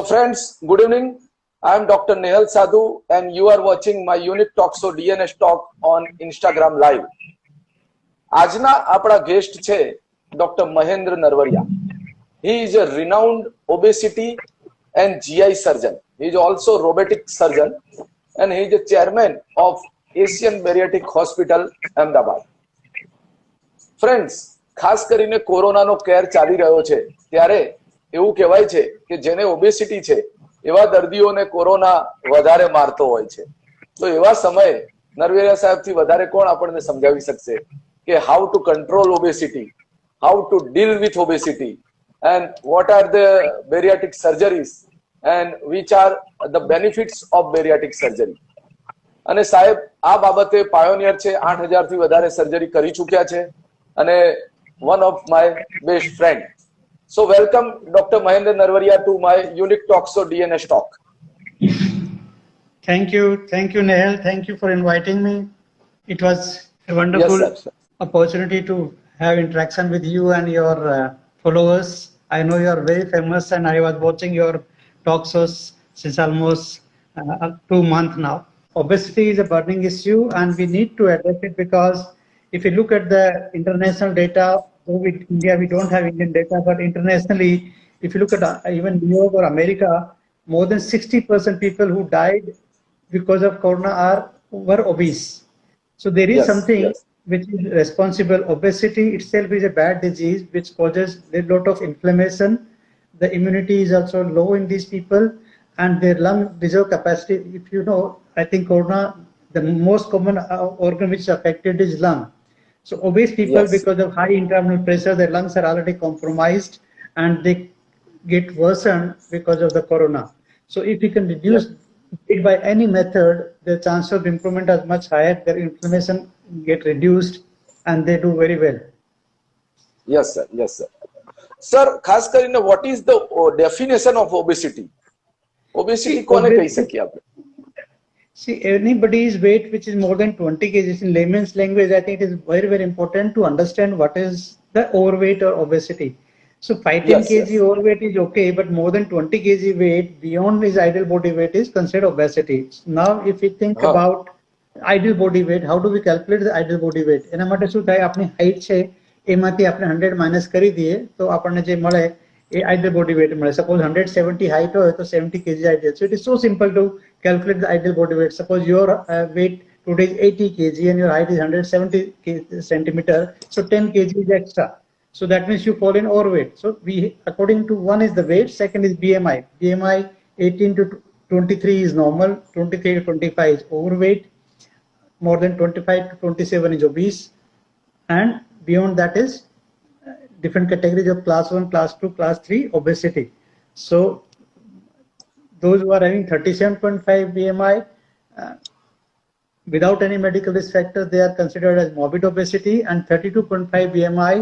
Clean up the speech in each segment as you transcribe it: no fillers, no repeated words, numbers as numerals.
So friends, good evening. I am Dr. Nehal Sadhu and you are watching my Unique Talk Show DNS Talk on Instagram Live. આજના આપણા guest છે doctor Mahendra Narwariya. He is a renowned obesity and GI surgeon. He is also robotic surgeon and he is the chairman of Asian Bariatric Hospital, Ahmedabad. Friends, ખાસ કરીને કોરોનાનો care ચાલી રહ્યો છે ત્યારે એવું કહેવાય છે કે જેને ઓબેસિટી છે એવા દર્દીઓને કોરોના વધારે મારતો હોય છે. તો એવા સમયે નરવરિયા સાહેબથી વધારે કોણ આપણને સમજાવી શકશે કે how to control obesity, how to deal with obesity and what are the bariatric surgeries and which are the benefits of bariatric surgery. અને સાહેબ આ બાબતે પાયોનિયર છે, 8000 થી વધારે સર્જરી કરી ચૂક્યા છે અને one of my best friend. So welcome Dr. Mahendra Narwariya to my Unique Talk Show DNS Talk. Thank you, Nehal. Thank you for inviting me. It was a wonderful opportunity to have interaction with you and your followers. I know you are very famous and I was watching your talk shows since almost 2 months now. Obesity is a burning issue and we need to address it because if you look at the international data, in India we don't have Indian data, but internationally, if you look at even Europe or America, more than 60% people who died because of corona were obese. So there is something which is responsible. Obesity itself is a bad disease which causes a lot of inflammation. The immunity is also low in these people and their lung reserve capacity. If you know, I think corona, the most common organ which is affected is lung. So obese people, because of high internal pressure, their lungs are already compromised and they get worsened because of the corona. So if we can reduce it by any method, the chance of improvement is much higher. Their inflammation get reduced and they do very well. Yes sir, yes sir. Sir, ખાસ કરીને what is the definition of obesity? Obesity કોને કહી શકીએ આપણે? See, anybody's weight which is more than 20 kgs in layman's language, I think it is very, very important to understand what is the overweight or obesity. So 5-10 kg overweight is okay, but more than 20 kg weight beyond his ideal body weight is considered obesity. Now, if we think about ideal body weight, how do we calculate the ideal body weight? એના માટે શું થાય, આપણી height છે એમાંથી આપણે 100 minus કરી દઈએ તો આપણને જે મળે એ ideal body weight મળે. Suppose 170 height હોય તો 70 kg ideal. So it is so simple to calculate the ideal body weight. Suppose your weight today is 80 kg and your height is 170 centimeter, so 10 kg is extra. So that means you fall in overweight. So we, according to one is the weight, second is BMI. BMI 18 to 23 is normal, 23 to 25 is overweight, more than 25 to 27 is obese, and beyond that is different categories of class 1, class 2, class 3 obesity. So those who are having 37.5 BMI without any medical risk factor, they are considered as morbid obesity, and 32.5 BMI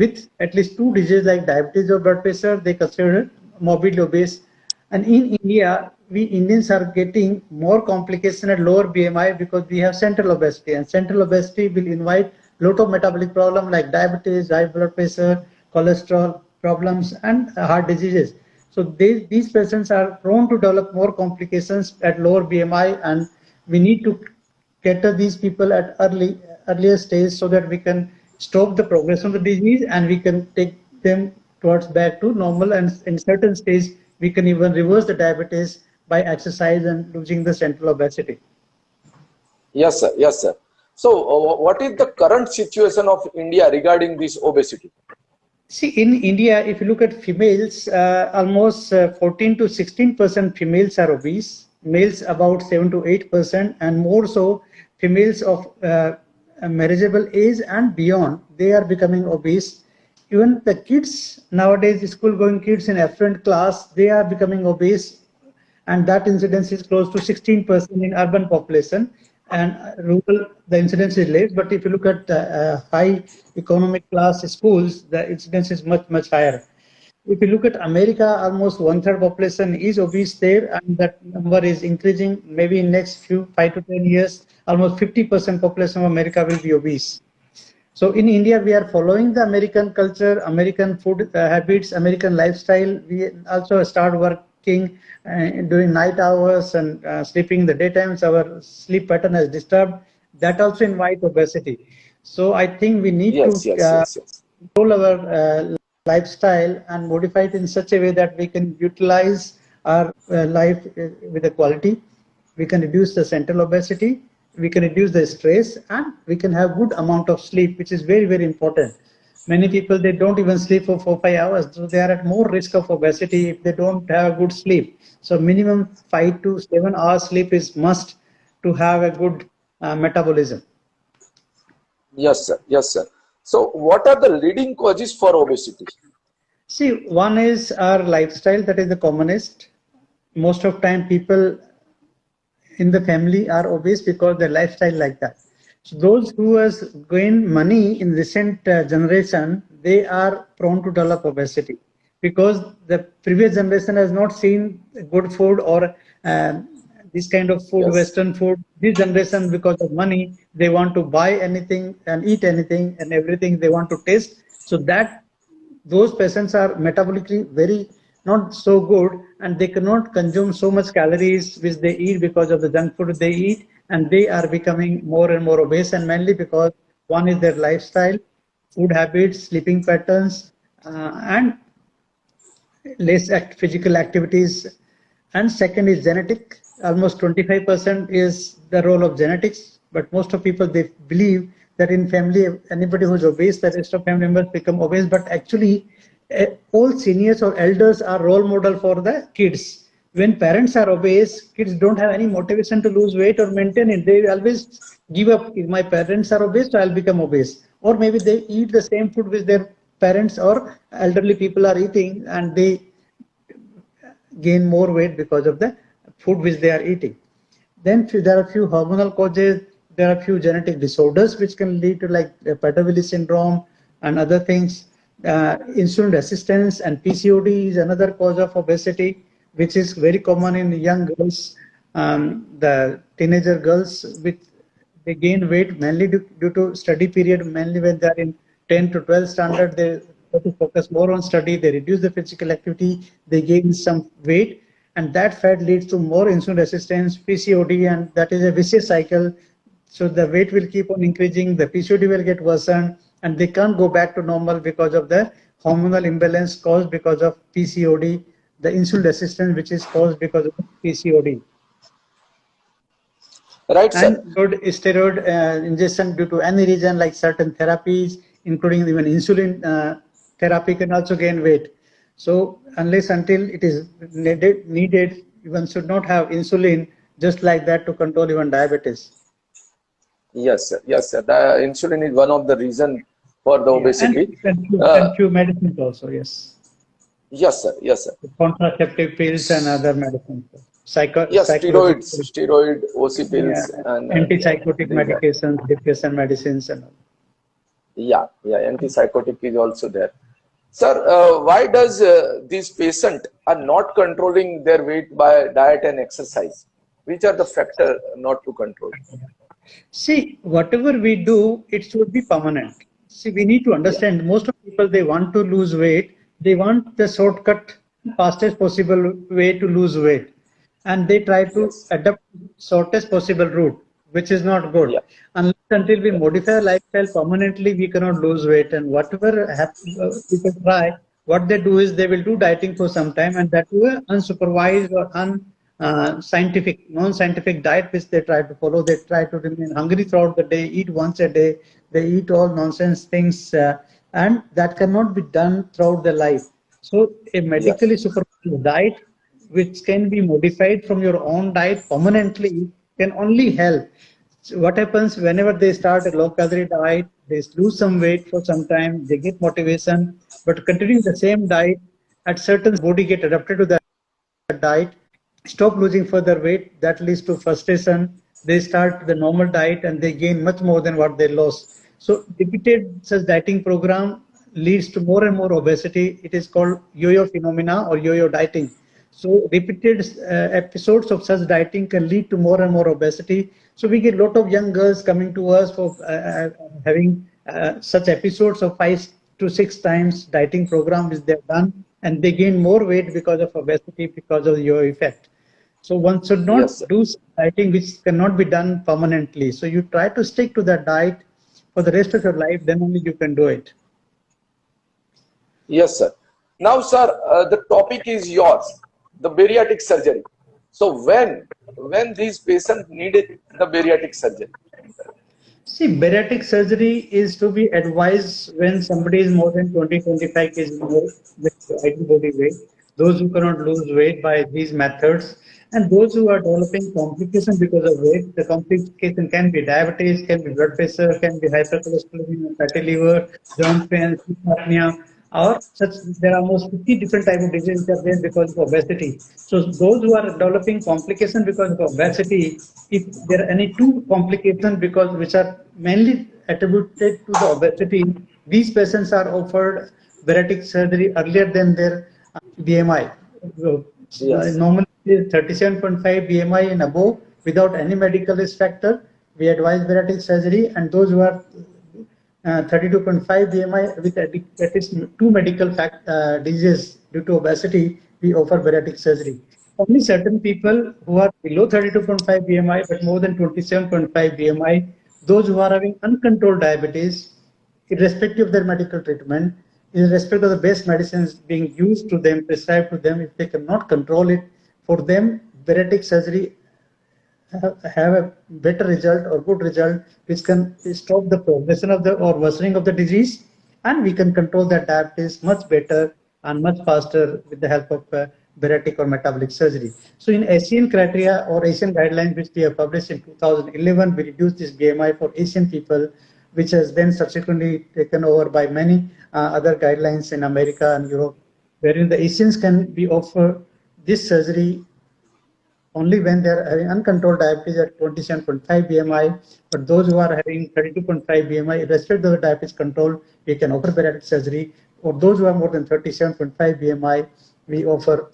with at least 2 diseases like diabetes or blood pressure, they consider morbidly obese. And in India, we Indians are getting more complication at lower BMI because we have central obesity, and central obesity will invite lot of metabolic problems like diabetes, high blood pressure, cholesterol problems, and heart diseases. So these patients are prone to develop more complications at lower BMI, and we need to cater these people at earlier stage so that we can stop the progression of the disease and we can take them towards back to normal, and in certain stage we can even reverse the diabetes by exercise and losing the central obesity. Yes sir, yes sir. So what is the current situation of India regarding this obesity? See, in India, if you look at females, almost 14 to 16% females are obese, males about 7 to 8%, and more so females of marriageable age and beyond, they are becoming obese. Even the kids nowadays, school going kids in affluent class, they are becoming obese, and that incidence is close to 16% in urban population, and rural the incidence is less. But if you look at high economic class schools, the incidence is much higher. If you look at America, almost 1/3 population is obese there, and that number is increasing. Maybe in next 5 to 10 years, almost 50% population of America will be obese. So in India, we are following the American culture, American food habits, American lifestyle. We also start work working during night hours and sleeping in the daytimes, our sleep pattern is disturbed. That also invite obesity. So I think we need to Yes, yes, yes, yes. control our lifestyle and modify it in such a way that we can utilize our life with a quality. We can reduce the central obesity, we can reduce the stress, and we can have good amount of sleep, which is very, very important. Many people, they don't even sleep for 4 5 hours, so they are at more risk of obesity if they don't have good sleep. So minimum 5 to 7 hours sleep is must to have a good metabolism. Yes, sir. Yes, sir. So, what are the leading causes for obesity? See, one is our lifestyle, that is the commonest. Most of time people in the family are obese because their lifestyle like that. So those who has gained money in recent generation, they are prone to develop obesity because the previous generation has not seen good food or uh, this kind of food, Yes. Western food. This generation, because of money, they want to buy anything and eat anything and everything they want to taste. So that those patients are metabolically very not so good, and they cannot consume so much calories which they eat because of the junk food they eat, and they are becoming more and more obese, and mainly because one is their lifestyle, food habits, sleeping patterns, and less physical activities, and second is genetic. Almost 25% is the role of genetics, but most of people, they believe that in family anybody who's obese, the rest of family members become obese, but actually all seniors or elders are role model for the kids. When parents are obese, kids don't have any motivation to lose weight or maintain it. They always give up. If my parents are obese, so I'll become obese. Or maybe they eat the same food which their parents or elderly people are eating, and they gain more weight because of the food which they are eating. Then there are few hormonal causes, there are few genetic disorders which can lead to like Prader-Willi syndrome and other things. Insulin resistance and PCOD is another cause of obesity, which is very common in young girls. The teenager girls, with they gain weight mainly due to study period, mainly when they are in 10 to 12 standard, they have to focus more on study, they reduce the physical activity, they gain some weight, and that fat leads to more insulin resistance, PCOD, and that is a vicious cycle. So the weight will keep on increasing, the PCOD will get worsened, and they can't go back to normal because of the hormonal imbalance caused because of PCOD, the insulin resistance which is caused because of PCOD. Right, sir. And good steroid injection due to any reason, like certain therapies, including even insulin therapy, can also gain weight. So unless until it is needed, one should not have insulin just like that to control even diabetes. Yes, sir. Yes, sir. The insulin is one of the reason for the Yeah, obesity. and few medicines also, yes. Yes, sir. Yes, sir. Contraceptive pills and other medicines. Yes, Psychological, steroid, OC yeah, pills, and antipsychotic these are, medications, depression medicines, and all. yeah, antipsychotic is also there. Sir, why does these patient are not controlling their weight by diet and exercise? Which are the factor not to control? See, whatever we do, it should be permanent. See, we need to Yeah. understand most of people, they want to lose weight. They want the shortcut, fastest possible way to lose weight. And they try to Yes. adopt shortest possible route, which is not good. Yeah. Unless until we Yeah. modify our lifestyle permanently, we cannot lose weight. And whatever people try, what they do is they will do dieting for some time, and that will unsupervised or scientific, non-scientific diet which they try to follow. They try to remain hungry throughout the day, eat once a day. They eat all nonsense things, and that cannot be done throughout their life. So a Yes. medically supervised diet, which can be modified from your own diet permanently, can only help. So what happens whenever they start a low calorie diet, they lose some weight for some time, they get motivation, but continuing the same diet, at certain body get adapted to that diet, stop losing further weight, that leads to frustration. They start the normal diet and they gain much more than what they lost. So repeated such dieting program leads to more and more obesity. It is called yo-yo phenomena or yo-yo dieting. So repeated episodes of such dieting can lead to more and more obesity. So we get a lot of young girls coming to us for having such episodes of 5 to 6 times dieting program which they've done, and they gain more weight because of obesity, because of your effect. So one should not Yes, sir. do dieting which cannot be done permanently. So you try to stick to that diet for the rest of your life, then only you can do it. Yes, sir. Now, sir, the topic is yours, the bariatric surgery. So when these patients needed the bariatric surgery? See, bariatric surgery is to be advised when somebody is more than 20-25 kg more with ideal body weight, those who cannot lose weight by these methods, and those who are developing complications because of weight. The complication can be diabetes, can be blood pressure, can be hypercholesterolemia, fatty liver, joint pain, sleep apnea, or such. There are almost 50 different types of diseases that are there because of obesity. So those who are developing complications because of obesity, if there are any two complications because which are mainly attributed to the obesity, these patients are offered bariatric surgery earlier than their BMI. Yes. Normally, it is 37.5 BMI and above without any medical risk factor. We advise bariatric surgery, and those who are 32.5 BMI with at least two medical diseases due to obesity, we offer bariatric surgery. Only certain people who are below 32.5 BMI but more than 27.5 BMI, those who are having uncontrolled diabetes, irrespective of their medical treatment, irrespective of the best medicines being used to them, prescribed to them, if they cannot control it, for them, bariatric surgery have a better result or good result, which can stop the progression of the or worsening of the disease, and we can control that diabetes much better and much faster with the help of bariatric or metabolic surgery. So in Asian criteria or Asian guidelines, which we have published in 2011, we reduced this BMI for Asian people, which has then subsequently taken over by many other guidelines in America and Europe, wherein the Asians can be offered this surgery only when they are having uncontrolled diabetes at 27.5 BMI. But those who are having 32.5 BMI, irrespective of the diabetes control, we can offer bariatric surgery. For those who are more than 37.5 BMI, we offer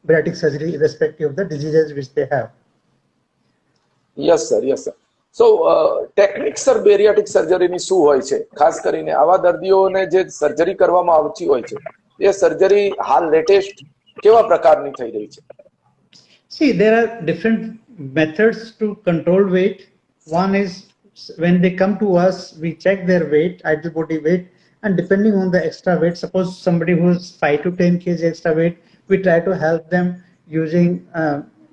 bariatric surgery irrespective of the diseases which they have. Yes sir yes sir so technique sir bariatric સર્જરીની શું હોય છે ખાસ કરીને આવા દર્દીઓને જે surgery કરવામાં આવતી હોય છે એ સર્જરી હાલ લેટેસ્ટ કેવા પ્રકારની થઈ રહી છે? See, there are different methods to control weight. One is when they come to us, we check their weight, ideal body weight, and depending on the extra weight, suppose somebody who's 5 to 10 kg extra weight, we try to help them using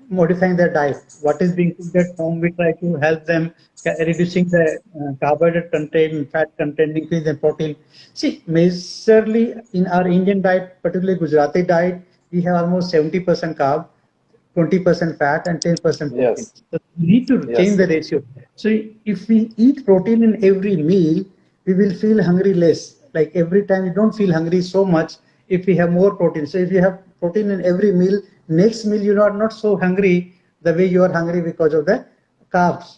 modifying their diet. What is being cooked at home, we try to help them reducing the carbohydrate content, fat content, increase in protein. See, majorly in our Indian diet, particularly Gujarati diet, we have almost 70% carb, 20% fat and 10% protein. Yes. So we need to change the ratio. So if we eat protein in every meal, we will feel hungry less. Like every time you don't feel hungry so much if we have more protein. So if you have protein in every meal, next meal you are not so hungry the way you are hungry because of the carbs.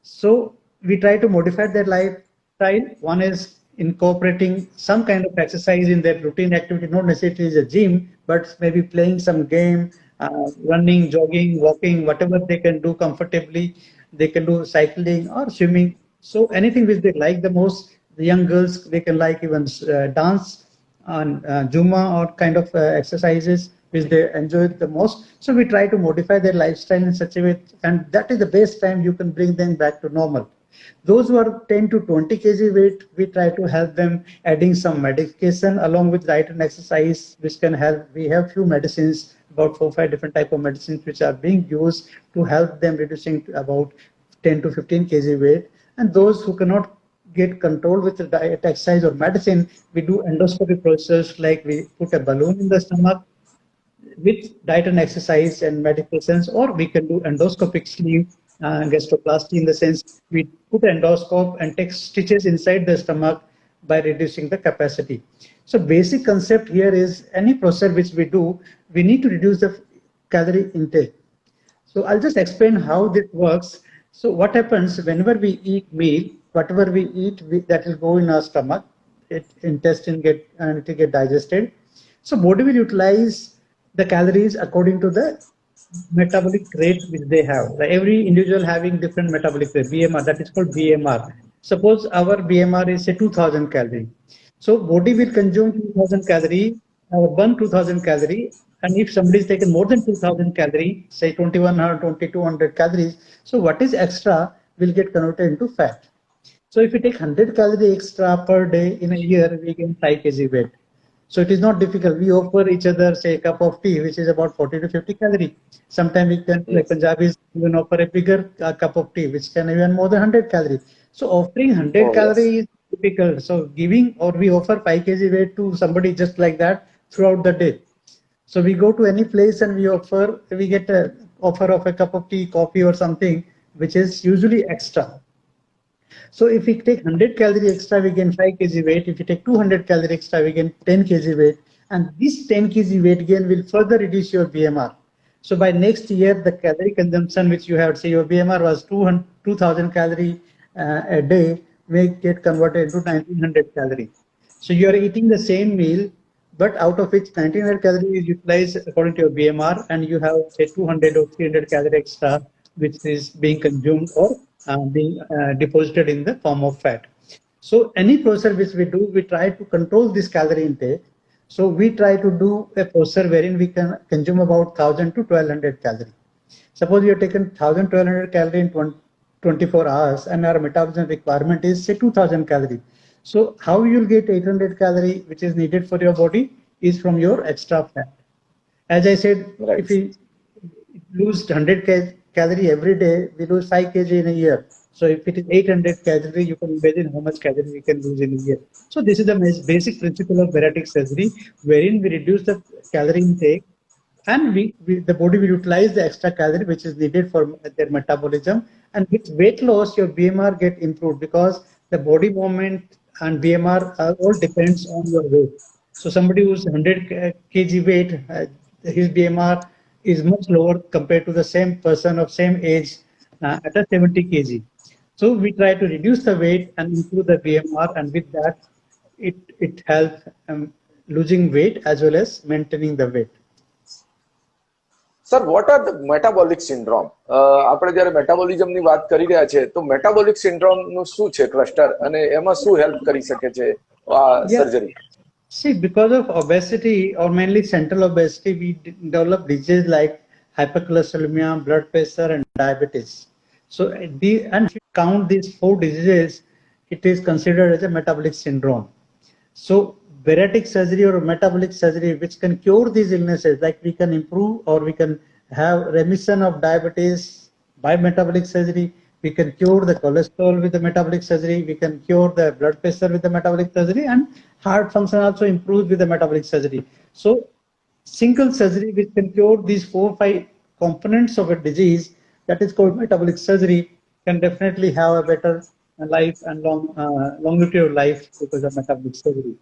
So we try to modify their lifestyle. One is incorporating some kind of exercise in their routine activity, not necessarily a gym, but maybe playing some game, running, jogging, walking, whatever they can do comfortably. They can do cycling or swimming. So anything which they like the most. The young girls, they can like even dance and Zumba or kind of exercises which they enjoy the most. So we try to modify their lifestyle in such a way, and that is the best time you can bring them back to normal. Those who are 10 to 20 kg weight, we try to help them adding some medication along with diet and exercise, which can help. We have few medicines, about 4-5 different type of medicines, which are being used to help them reducing to about 10 to 15 kg weight. And those who cannot get control with the diet, exercise or medicine, we do endoscopy process, like we put a balloon in the stomach with diet and exercise and medications, or we can do endoscopic sleeve gastroplasty, in the sense we put endoscope and take stitches inside the stomach by reducing the capacity. So basic concept here is any procedure which we do, we need to reduce the calorie intake. So I'll just explain how this works. So what happens whenever we eat meal, whatever we eat, that will go in our stomach, intestine it will get digested. So body will utilize the calories according to the metabolic rate which they have. Like every individual having different metabolic rate, BMR, that is called BMR. Suppose our BMR is say 2000 calorie. So body will consume 2000 calorie burn 2000 calorie, and if somebody is taken more than 2000 calorie, say 2100, 2200 calories, so what is extra will get converted into fat. So if we take 100 calorie extra per day in a year, we gain 5 kg weight. So it is not difficult. We offer each other, say, a cup of tea, which is about 40 to 50 calorie. Sometimes we can, like Yes. Punjabis, even offer a bigger cup of tea, which can even more than 100 calories. So offering 100 Oh, yes. calories is difficult. So giving, or we offer 5 kg weight to somebody just like that throughout the day. So we go to any place and we get a offer of a cup of tea, coffee or something, which is usually extra. So if we take 100 calorie extra, we gain 5 kg weight. If we take 200 calorie extra, we gain 10 kg weight. And this 10 kg weight gain will further reduce your BMR. So by next year, the calorie consumption which you have, say your BMR was 2000 calorie a day, may get converted into 1900 calorie. So you are eating the same meal, but out of which 1900 calories is utilized according to your BMR, and you have say 200 or 300 calorie extra, which is being consumed or being deposited in the form of fat. So any procedure which we do, we try to control this calorie intake. So we try to do a procedure wherein we can consume about 1000 to 1200 calorie. Suppose you have taken 1000 1200 calorie in 24 hours and our metabolism requirement is say 2000 calorie. So how you'll get 800 calorie which is needed for your body is from your extra fat. As I said, Right. if we lose 100 calorie every day, we lose 5 kg in a year. So if it is 800 calorie, you can imagine how much calorie we can lose in a year. So this is the basic principle of bariatric surgery, wherein we reduce the calorie intake and the body will utilize the extra calorie which is needed for their metabolism. And with weight loss, your BMR get improved because the body movement and BMR all depends on your weight. So somebody who's 100 kg weight, his BMR is much lower compared to the same person of same age at a 70 kg. So we try to reduce the weight and improve the BMR, and with that, it helps losing weight as well as maintaining the weight. Sir what are the metabolic syndrome? આપણે જ્યારે મેટાબોલિઝમની વાત કરી રહ્યા છે તો metabolic સિન્ડ્રોમનું શું છે cluster અને એમાં શું હેલ્પ કરી શકે છે આ surgery? See, because of obesity or mainly central obesity, we develop diseases like hypercholesterolemia, blood pressure, and diabetes. So, and if you count these 4 diseases, it is considered as a metabolic syndrome. So, bariatric surgery or metabolic surgery, which can cure these illnesses, like we can improve or we can have remission of diabetes by metabolic surgery. We can cure the cholesterol with the metabolic surgery. We can cure the blood pressure with the metabolic surgery, and heart function also improves with the metabolic surgery. So, single surgery which can cure these 4-5 components of a disease, that is called metabolic surgery, can definitely have a better life and longevity of life because of metabolic surgery.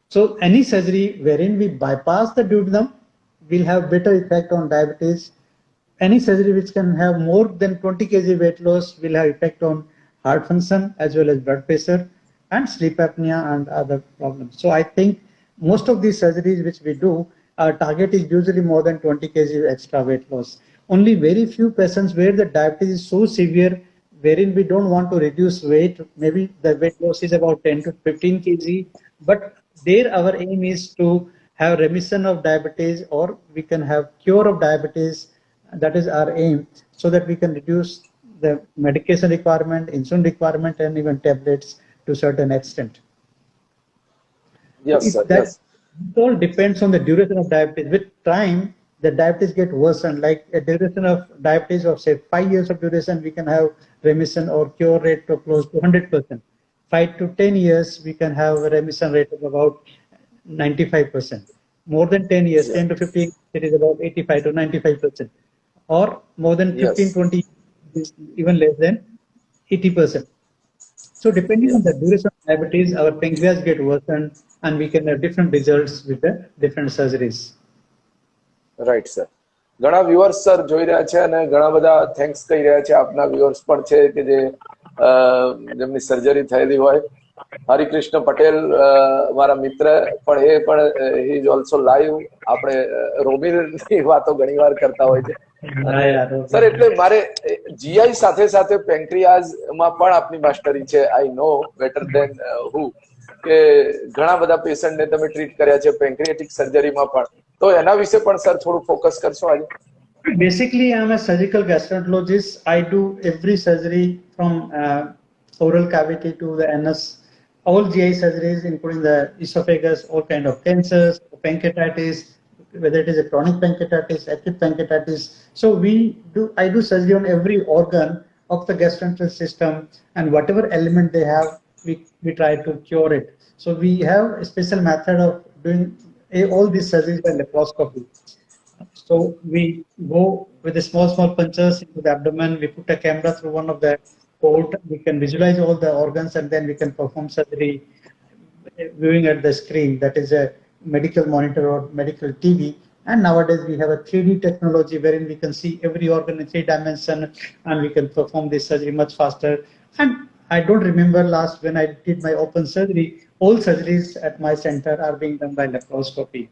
So, any surgery wherein we bypass the duodenum will have better effect on diabetes. Any surgery which can have more than 20 kg weight loss will have effect on heart function as well as blood pressure and sleep apnea and other problems. So I think most of these surgeries which we do, our target is usually more than 20 kg extra weight loss. Only very few patients where the diabetes is so severe wherein we don't want to reduce weight, maybe the weight loss is about 10 to 15 kg, but there our aim is to have remission of diabetes, or we can have cure of diabetes. That is our aim, so that we can reduce the medication requirement, insulin requirement, and even tablets to a certain extent. Yes, sir. Yes. It all depends on the duration of diabetes. With time, the diabetes get worsened. Like a duration of diabetes of say 5 years of duration, we can have remission or cure rate of close to 100%. 5 to 10 years, we can have a remission rate of about 95%. More than 10 years, 10 to 15, it is about 85 to 95%. Or more than 15, 20, even less than 80%. So depending on the duration of diabetes, our pancreas get worsened and we can have different results with the different surgeries. Right sir. ઘણા viewers sir જોઈ રહ્યા છે અને ઘણા બધા thanks કહી રહ્યા છે. આપના વ્યુઅર્સ પણ છે કે જેમની સર્જરી થયેલી હોય. હરિકૃષ્ણ પટેલ મારા મિત્ર પણ એ પણ હી ઇઝ ઓલ્સો લાઈવ. આપણે રોબિનની વાતો ઘણીવાર કરતા હોય છે. સર એટલે મારે જીઆઈ સાથે સાથે પેન્ક્રિયાઝમાં પણ આપની માસ્ટરી છે. આઈ નો બેટર દેન હુ. કે ઘણા બધા પેશન્ટને તમે ટ્રીટ કર્યા છે પેન્ક્રિયાટિક સર્જરીમાં પણ, તો એના વિશે પણ સર થોડું ફોકસ કરશો આજે? Basically, I'm a surgical gastroenterologist. I do every surgery from oral cavity to the anus, all GI surgeries, including the esophagus, all kind of cancers, pancreatitis, whether it is a chronic pancreatitis, acute pancreatitis. So I do surgery on every organ of the gastrointestinal system, and whatever element they have, we try to cure it. So we have a special method of doing all these surgeries by laparoscopy. So we go with the small punctures into the abdomen. We put a camera through one of the port. We can visualize all the organs, and then we can perform surgery viewing at the screen. That is a medical monitor or medical TV. And nowadays we have a 3D technology wherein we can see every organ in 3 dimensions, and we can perform this surgery much faster. And I don't remember last when I did my open surgery. All surgeries at my center are being done by laparoscopy.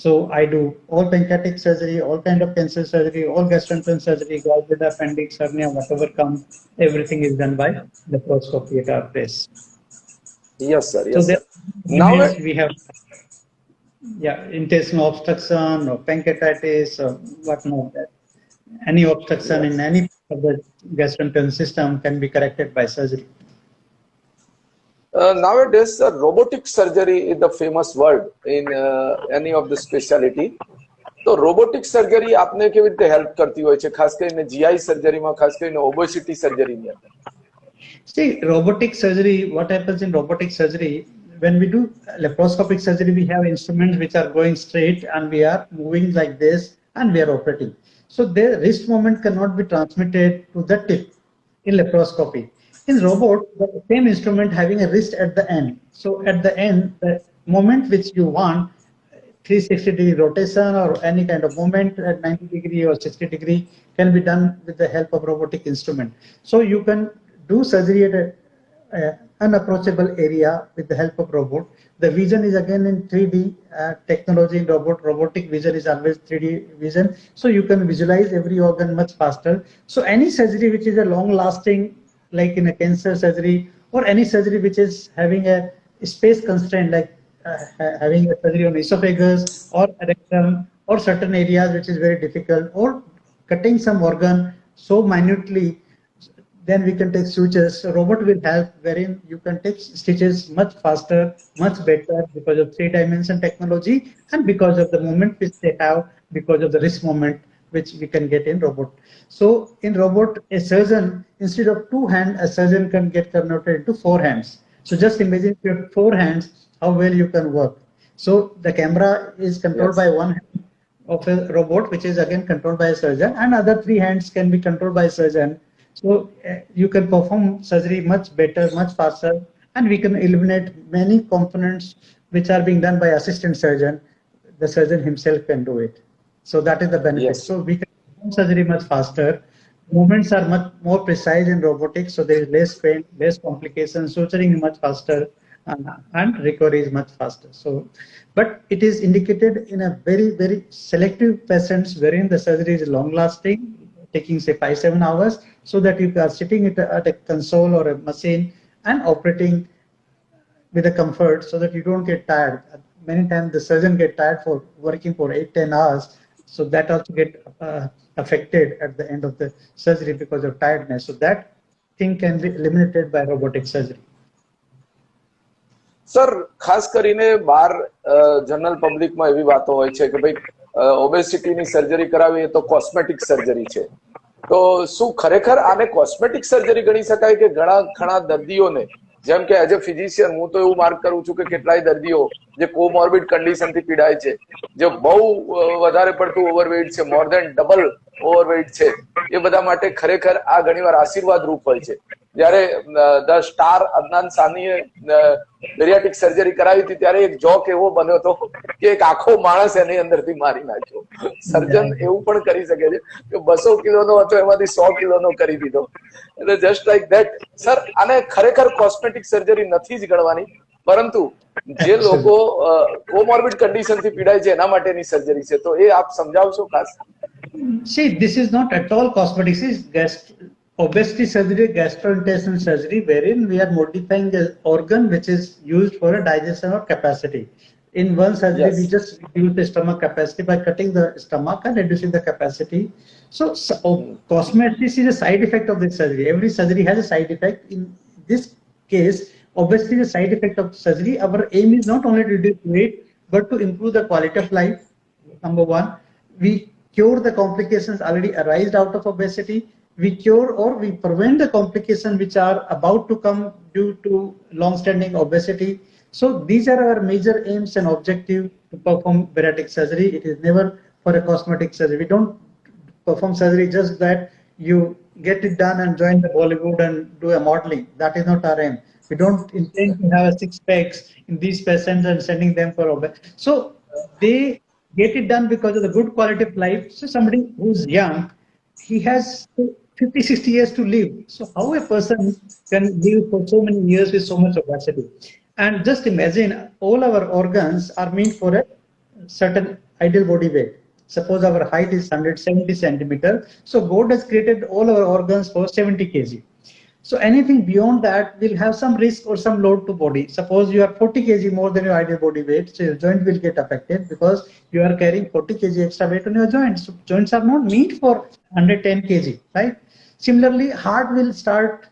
So I do all pancreatic surgery, all kind of cancer surgery, all gastrointestinal surgery, gallbladder, appendix, hernia, whatever comes, everything is done by laparoscopy at our place. Yes, sir. So Yes, there sir. Now, we have intestinal obstruction or pancreatitis or whatnot. Any obstruction in any part of the gastrointestinal system can be corrected by surgery. Nowadays, robotic surgery is the famous word in any of the specialty. તો robotic surgery આપને કેવી રીતે help કરતી હોય છે, ખાસ કરીને GI સર્જરીમાં, ખાસ કરીને ઓબેસિટી સર્જરીની અંદર? See, robotic surgery, what happens in robotic surgery, when we do laparoscopic surgery, we have instruments which are going straight and we are moving like this and we are operating. So the wrist movement cannot be transmitted to the tip in laparoscopy. In robot, the same instrument having a wrist at the end. So at the end, the moment which you want, 360-degree rotation or any kind of movement at 90-degree or 60-degree can be done with the help of robotic instrument. So you can do surgery at a unapproachable area with the help of robot. The vision is again in 3D technology in robot. Robotic vision is always 3D vision. So you can visualize every organ much faster. So any surgery which is a long lasting, like in a cancer surgery or any surgery which is having a space constraint, like having a surgery on esophagus or rectum or certain areas which is very difficult, or cutting some organ so minutely, then we can take sutures. So robot will help, wherein you can take stitches much faster, much better because of 3-dimension technology and because of the movement which they have, because of the wrist movement which we can get in robot. So in robot, a surgeon, instead of 2 hands, a surgeon can get converted into 4 hands. So just imagine if you have 4 hands, how well you can work. So the camera is controlled by 1 hand of a robot, which is again controlled by a surgeon, and other 3 hands can be controlled by a surgeon. So you can perform surgery much better, much faster, and we can eliminate many components which are being done by assistant surgeon. The surgeon himself can do it. So that is the benefit. Yes. So we can perform surgery much faster. Movements are much more precise in robotics, so there is less pain, less complications. Suturing is much faster, and recovery is much faster. So, but it is indicated in a very selective patients wherein the surgery is long lasting, taking say 5-7 hours, so that you are sitting at a console or a machine and operating with a comfort, so that you don't get tired. Many times the surgeon get tired for working for 8-10 hours, so that also get affected at the end of the surgery because of tiredness. So that thing can be eliminated by robotic surgery. Sir, ખાસ કરીને બહાર general પબ્લિકમાં એવી વાતો હોય છે કે ભાઈ ઓબેસિટીની surgery કરાવી એ તો કોસ્મેટિક સર્જરી છે, તો શું ખરેખર આને કોસ્મેટિક સર્જરી ગણી શકાય? કે ઘણા દર્દીઓને, જેમ કે એઝ અ ફિઝિશિયન હું તો એવું માર્ક કરું છું કે કેટલાય દર્દીઓ જે કોમોર્બિડ કન્ડિશનથી પીડાય છે, જે બહુ વધારે પડતું ઓવરવેઇટ છે, મોર ધેન ડબલ ઓવરવેઇટ છે, એ બધા માટે ખરેખર આ ઘણીવાર આશીર્વાદ રૂપ હોય છે. જ્યારે ધ સ્ટાર અદનાન સાનીએ બેરિયાટિક સર્જરી કરાવી હતી ત્યારે એક જોક એવો બન્યો હતો કે એક આખો માણસ એની અંદરથી મારી નાખ્યો. સર્જન એવું પણ કરી શકે છે કે 200 કિલોનો હતો એમાંથી 100 કિલોનો કરી દીધો. એટલે જસ્ટ લાઈક ધેટ. સર, આને ખરેખર કોસ્મેટિક સર્જરી નથી જ ગણવાની, પરંતુ જે લોકો કોમોર્બિડ કન્ડિશનથી પીડાય છે એના માટેની સર્જરી છે, તો એ આપ સમજાવશો ખાસ? See, this is not at all cosmetics. obesity surgery, gastrointestinal surgery, wherein we are modifying the organ which is used for a digestion or capacity. In one surgery, we Yes. just reduce the stomach capacity by cutting the stomach and reducing the capacity. So, cosmetics is a side effect of this surgery. Every surgery has a side effect. In this case, obesity is a side effect of surgery. Our aim is not only to reduce weight, but to improve the quality of life. Number one, we cure the complications already arised out of obesity. We cure or we prevent the complications which are about to come due to long-standing obesity. So these are our major aims and objective to perform bariatric surgery. It is never for a cosmetic surgery. We don't perform surgery just that you get it done and join the Bollywood and do a modeling. That is not our aim. We don't intend to have a six packs in these patients and sending them for obesity. So they get it done because of the good quality of life. So somebody who's young, he has 50, 60 years to live. So how a person can live for so many years with so much obesity? And just imagine all our organs are meant for a certain ideal body weight. Suppose our height is 170 centimeter. So God has created all our organs for 70 kg. So anything beyond that will have some risk or some load to body. Suppose you are 40 kg more than your ideal body weight, so your joint will get affected because you are carrying 40 kg extra weight on your joints. So joints are not meant for 110 kg, right? Similarly, heart will start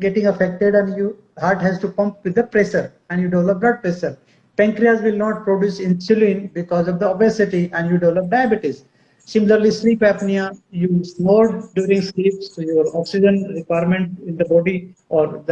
getting affected and your heart has to pump with the pressure and you develop blood pressure. Pancreas will not produce insulin because of the obesity and you develop diabetes. Similarly, sleep apnea, you snore during sleep, so your oxygen requirement in the body or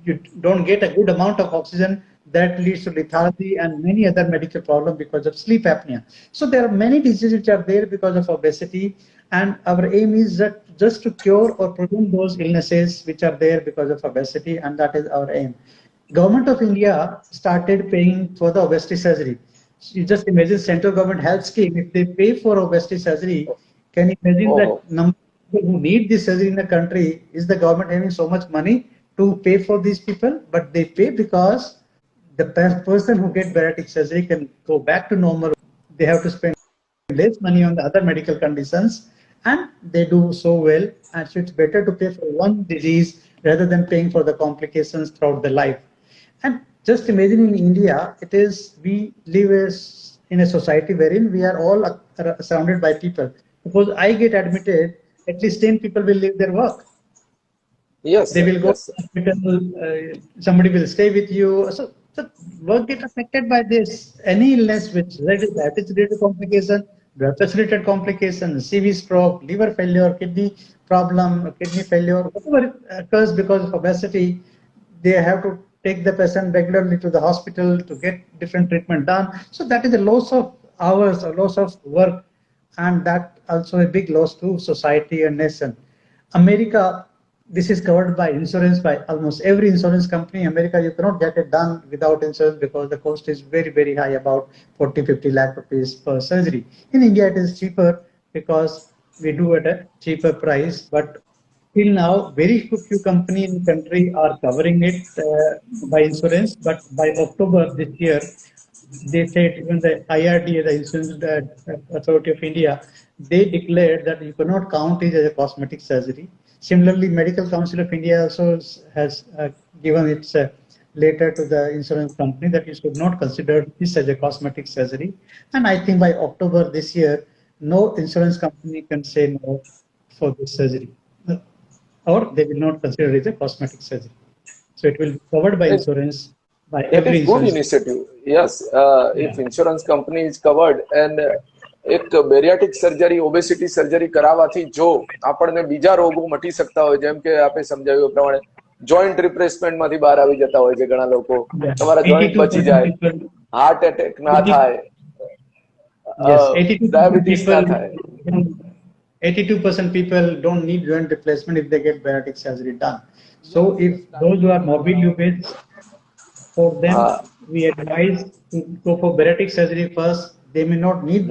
you don't get a good amount of oxygen, that leads to lethargy and many other medical problems because of sleep apnea. So there are many diseases which are there because of obesity, and our aim is that just to cure or prevent those illnesses which are there because of obesity, and that is our aim. Government of India started paying for the obesity surgery. So you just imagine central government health scheme, if they pay for obesity surgery, can you imagine Oh, that number of people who need this surgery in the country? Is the government having so much money to pay for these people? But they pay because the person who get bariatric surgery can go back to normal. They have to spend less money on the other medical conditions and they do so well. And so it's better to pay for one disease rather than paying for the complications throughout the life. And just imagine in India, it is we live in a society wherein we are all surrounded by people. Suppose I get admitted, at least 10 people will leave their work. yes, They sir. will go Yes, to sir. hospital, somebody will stay with you. So work get affected by this. Any illness which that is related complication, blood pressure related complication, CV stroke, liver failure, kidney problem, kidney failure, whatever occurs because of obesity, they have to take the patient regularly to the hospital to get different treatment done. So that is a loss of hours, a loss of work, and that also a big loss to society and nation. America, this is covered by insurance by almost every insurance company. America, you cannot get it done without insurance because the cost is very, very high, about 40, 50 lakh rupees per surgery. In India, it is cheaper because we do at a cheaper price, but till now, very few companies in the country are covering it by insurance. But by October this year, they said even the IRDA, the Insurance Authority of India, they declared that you cannot count it as a cosmetic surgery. Similarly, Medical Council of India also has given its letter to the insurance company that you should not consider this as a cosmetic surgery. And I think by October this year, no insurance company can say no for this surgery, or they will not consider it a cosmetic surgery. So it will be covered by It- insurance by That every is good insurance. initiative. Yes, if Yeah. insurance company is covered and એક બેરિયાટિક surgery obesity surgery કરાવવાથી જો આપણને બીજા રોગો મટી શકતા હોય, જેમ કે આપે સમજાવ્યું એ પ્રમાણે જોઈન્ટ રિપ્લેસમેન્ટ માંથી બહાર આવી જતા હોય છે ઘણા લોકો, Yeah. તમારા જોઈન્ટ બચી 82% જાય, people. હાર્ટ એટેક ના 80, થાય, yes, 82% ડાયાબિટીસ ના થાય. 82% people don't need joint replacement if they get bariatric surgery done. So if those who are morbidly obese, for them હા. we advise to go for bariatric surgery first. They may not need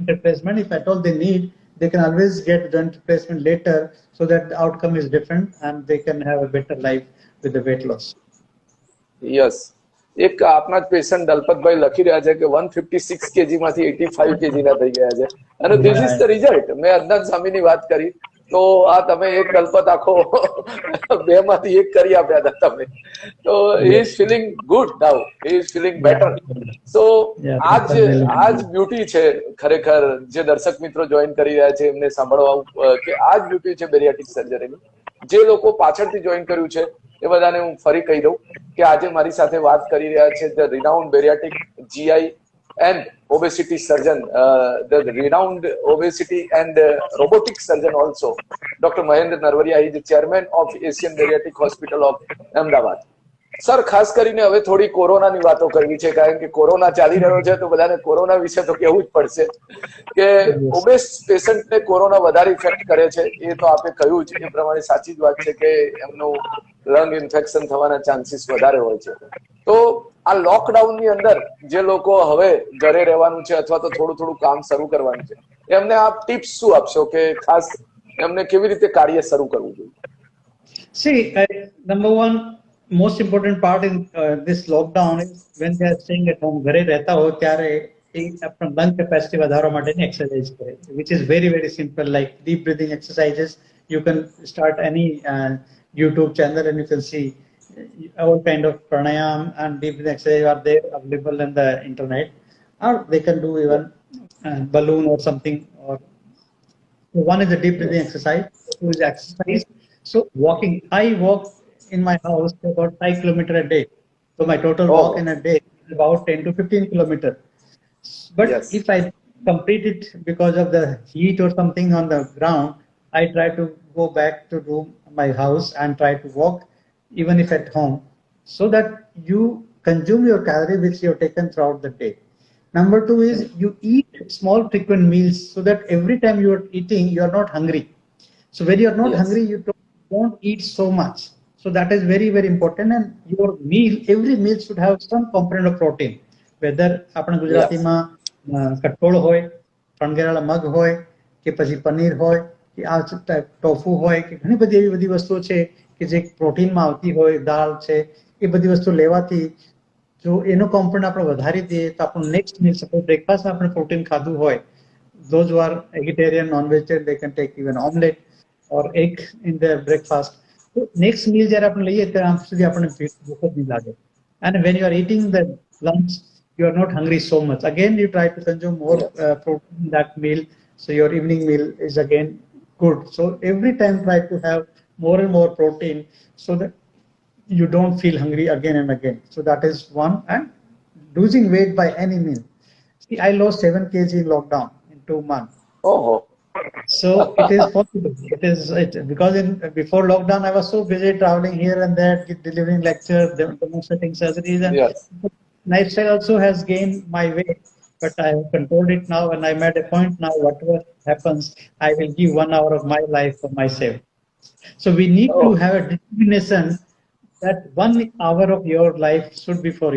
replacement. If at all they need, they can always get joint replacement later, so that the outcome is different and they can have a better life with the weight loss. Yes, એક આપના જ patient Dalpatbhai લખી રહ્યા છે કે 156 KG માંથી 85 KG ના થઈ ગયા છે, અને ધીસ ઇઝ ધ રિઝલ્ટ. મેં અદનાન સામીની વાત કરી તો આ તમે એક કલ્પત આખો બે માંથી એક કરી આપ્યા હતા તમે. તો he is feeling good now, he is feeling better. So આજ બ્યુટી છે ખરેખર, જે દર્શક મિત્રો જોઈન કરી રહ્યા છે એમને સાંભળવા કે આજ બ્યુટી છે બેરિયાટિક સર્જરીની. જે લોકો પાછળથી જોઈન કર્યું છે એ બધાને હું ફરી કહી દઉં કે આજે મારી સાથે વાત કરી રહ્યા છે the renowned bariatric GI and obesity surgeon, the renowned obesity and robotic surgeon also, Dr. Mahendra Narwaria. He is the chairman of Asian Bariatric Hospital of Ahmedabad. Sir, ખાસ કરીને હવે થોડી કોરોનાની વાતો કરવી છે, કારણ કે કોરોના ચાલી રહ્યો છે તો બધાને કોરોના વિશે તો કહેવું જ પડશે કે ઓબેસ પેશન્ટને કોરોના વધારે ઇફેક્ટ કરે છે. એ તો આપે કહ્યું જ એ પ્રમાણે સાચી જ વાત છે કે એમનું લંગ ઇન્ફેક્શન થવાના ચાન્સીસ વધારે હોય છે. તો આ લોકડાઉનની અંદર જે લોકો હવે ઘરે રહેવાનું છે અથવા તો થોડું થોડું કામ શરૂ કરવાનું છે, એમને આપ ટિપ્સ શું આપશો કે ખાસ એમને કેવી રીતે કાર્ય શરૂ કરવું જોઈએ? See, number one, most important part in this lockdown is when they are staying at home. ઘરે રહેતા હોય ત્યારે આપણા lung capacity વધારવા માટેની exercise કરે, which is very very simple, like deep breathing exercises. You can start any YouTube channel and you can see all kind of pranayam and deep breathing exercise are there available in the internet, or they can do even balloon or something. Or one is the deep breathing exercise, two is exercise. So walking, I walk in my house about 5 kilometers a day. So my total walk in a day is about 10 to 15 kilometers. But if I complete it because of the heat or something on the ground, I try to go back to my house and try to walk, even if at home, so that you consume your calorie which you have taken throughout the day. Number two is you eat small frequent meals so that every time you are eating, you are not hungry. So when you are not hungry, you don't eat so much. So that is very very important. And your meal, every meal should have some component of protein, whether આપણા ગુજરાતીમાં કઠોળ હોય, ફણગેરાળા મગ હોય કે પછી પનીર હોય કે આ ટોફુ હોય કે ઘણી બધી એવી બધી વસ્તુઓ છે કે જે પ્રોટીનમાં આવતી હોય, દાળ છે, એ બધી વસ્તુ લેવાથી જો એનો કોમ્પોનન્ટ આપણે વધારી દઈએ તો આપણું નેક્સ્ટ મીલ, સપોઝ બ્રેકફાસ્ટમાં આપણે પ્રોટીન ખાધું હોય, those who are vegetarian, non-vegetarian, they can take even omelette or egg in their breakfast. So next meal જ્યારે આપણે લઈએ ત્યારે આમ સુધી આપણને ભૂખ જ નહીં લાગે. And when you are eating the lunch, you are not hungry so much. Again, you try to consume more protein in that meal, so your evening meal is again good. So every time try to have more and more protein so that you don't feel hungry again and again. So that is one. And losing weight by any means. See, I lost 7 kg in lockdown in 2 months. Oh. So it is possible. Because before lockdown I was so busy traveling here and there, delivering lectures, demonstrating surgeries, and lifestyle also has gained my weight. But I have controlled it now, and I made a point now. Whatever happens, I will give 1 hour of my life for myself. So we need to have a determination that 1 hour of your life should be for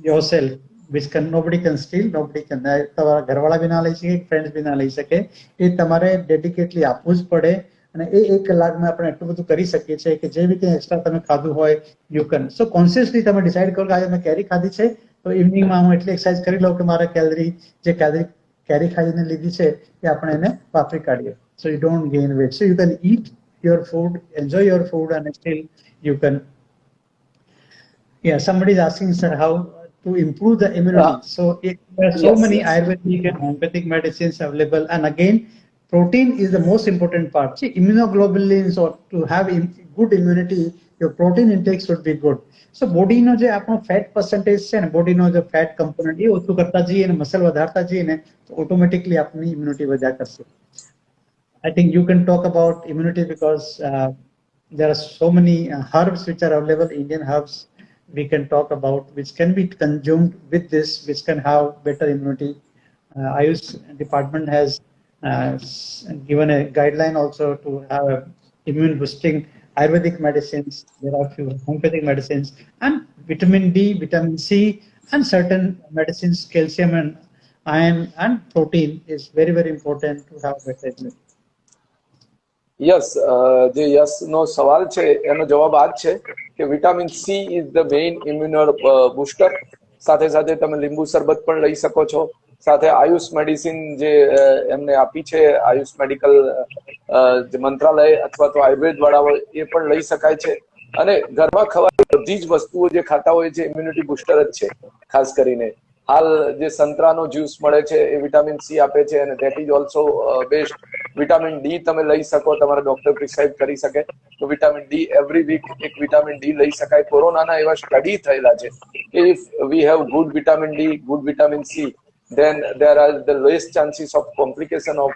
yourself, which nobody can steal, nobody can. તમારા ઘરવાળા બી ના લઈ શકે, friends બી ના લઈ શકે. એ તમારે ડેડિકેટલી આપવું જ પડે. અને એ 1 કલાકમાં આપણે એટલું બધું કરી શકીએ છીએ કે જે બી કંઈ એક્સ્ટ્રા તમે ખાધું હોય, યુ કેન. સો કોન્શિયસલી તમે ડિસાઇડ કરો કે આજે મેં કેરી ખાધી છે તો ઇવનિંગમાં હું એટલી એક્સરસાઇઝ કરી લઉં કે મારા કેરી ખાઈને લીધી છે એ આપણે એને વાપરી કાઢીએ. So you don't gain weight. So you can eat your food, enjoy your food, and still you can. Yeah, somebody is asking, sir, how to improve the immunity. So there are so many Ayurvedic and homeopathic medicines available. And again, protein is the most important part. See, immunoglobulins, or to have good immunity, your protein intake should be good. So body no je apno fat percentage છે ને, body no jo fat component એ ઓછું કરતા જઈએ ને muscle વધારતા જઈએ ને તો automatically આપની immunity વધ્યા કરશે. I think you can talk about immunity because there are so many herbs which are available, Indian herbs we can talk about, which can be consumed with this, which can have better immunity. Ayush department has given a guideline also to have immune boosting Ayurvedic medicines. There are few homeopathic medicines, and vitamin D, vitamin C, and certain medicines, calcium and iron and protein is very very important to have better immunity. Yes, જે yes નો સવાલ છે એનો જવાબ આ જ છે કે vitamin C is the main immune booster. સાથે સાથે તમે લીંબુ શરબત પણ લઈ શકો છો, સાથે આયુષ મેડિસિન જે એમને આપી છે, આયુષ મેડિકલ જે મંત્રાલય અથવા તો આયુર્વેદ વાળા હોય એ પણ લઈ શકાય છે. અને ઘરમાં ખવાતી બધી જ વસ્તુઓ જે ખાતા હોય છે ઇમ્યુનિટી બુસ્ટર જ છે. ખાસ કરીને હાલ જે સંતરાનો જ્યુસ મળે છે એ વિટામિન સી આપે છે અને that is also best. Vitamin D તમે લઈ શકો, તમારા ડોક્ટર પ્રિસ્ક્રાઇબ કરી શકે તો વિટામિન ડી એવરી વીક એક વિટામિન ડી લઈ શકાય. કોરોનાના એવા સ્ટડી થયેલા છે કે if we have good vitamin D, good vitamin C, then there are the less chances of complication of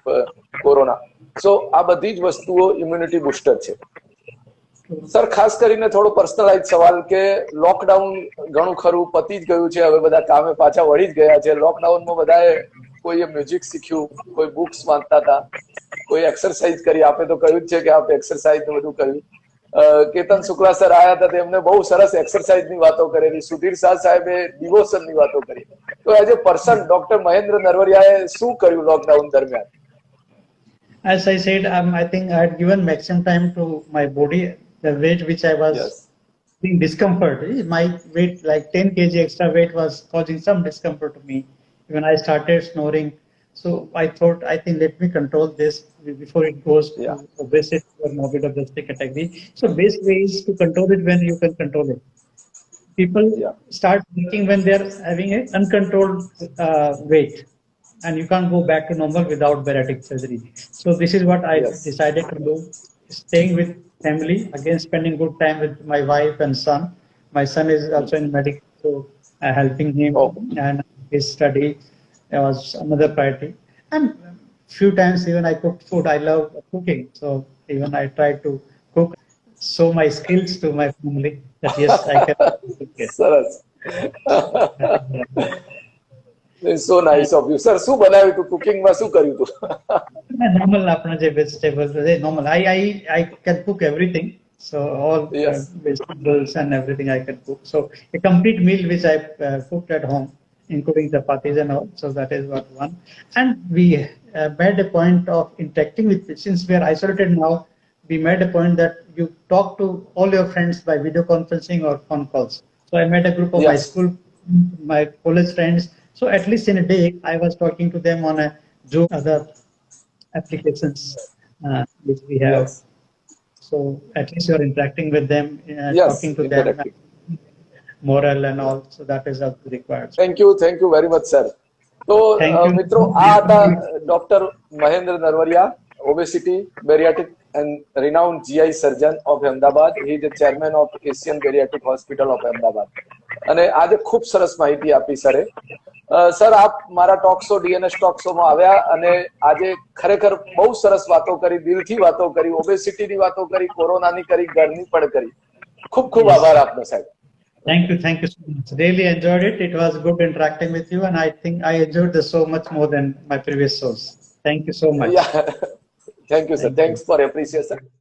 corona. So આ બધી જ વસ્તુઓ ઇમ્યુનિટી બુસ્ટર છે. સર ખાસ કરીને થોડો પર્સનલાઇઝ સવાલ કે લોકડાઉન ઘણું ખરું પતી જ ગયું છે, હવે બધા કામે પાછા વળી જ ગયા છે. લોકડાઉનમાં બધાએ કોઈએ મ્યુઝિક શીખ્યું, કોઈ બુક્સ વાંચતા હતા, કોઈ એક્સરસાઇઝ કરી. આપે તો કહ્યું જ છે કે આપણે એક્સરસાઇઝ ને બધું કર્યું. કેતન શુક્લા સર આયા હતા, તેમને બહુ સરસ એક્સરસાઇઝની વાતો કરેલી. સુધીર શાહ સાહેબે ડિવોશનની વાતો કરી. તો as a person doctor Mahendra નરવરિયાએ શું કર્યું લોકડાઉન દરમિયાન? As I said, I think I had given maximum time to my body. The weight which I was being discomfort, my weight like 10 kg extra weight was causing some discomfort to me. When I started snoring, so I thought, I think let me control this before it goes to obesity or morbid obesity category. So best way is to control it when you can control it. People start thinking when they are having an uncontrolled weight, and you can't go back to normal without bariatric surgery. So this is what I decided to do, staying with family, again spending good time with my wife and son. My son is also in medical, so helping him and his study was another priority. And few times even I cooked food. I love cooking, so even I tried to cook, show my skills to my family that yes, I can cook it. It's so nice of you. Sir, શું બનાવ્યું તું? કુકિંગમાં શું કર્યું તું? Normal આપણા જે vegetables normal. I can cook everything. So all vegetables and everything I can cook. So a complete meal which I cooked at home, including chapatis and all. So that is what one. And we made a point of interacting with, since we are isolated now, we made a point that you talk to all your friends by video conferencing or phone calls. So I made a group of my school, my college friends. So at least in a day, I was talking to them on a Zoom, other applications which we have. So at least you are interacting with them, talking to them, moral and all. So that is also required. Thank you very much, sir. તો મિત્રો આ હતા doctor Mahendra Narwariya, obesity, bariatric and renowned GI surgeon of Ahmedabad. He is the chairman of Asian Bariatric Hospital of Ahmedabad. અને આજે ખૂબ સરસ માહિતી આપી સરે. સર આપ મારા talk show DNS talk show માં આવ્યા અને આજે ખરેખર બહુ સરસ વાતો કરી, દિલથી વાતો કરી, ઓબેસિટીની વાતો કરી, કોરોનાની કરી, ઘરની પણ કરી. ખૂબ ખૂબ આભાર આપનો સાહેબ. Thank you so much. Really enjoyed it. It was good interacting with you, and I think I enjoyed this so much more than my previous shows. Thank you so much. Thank you, sir. Thanks for appreciation.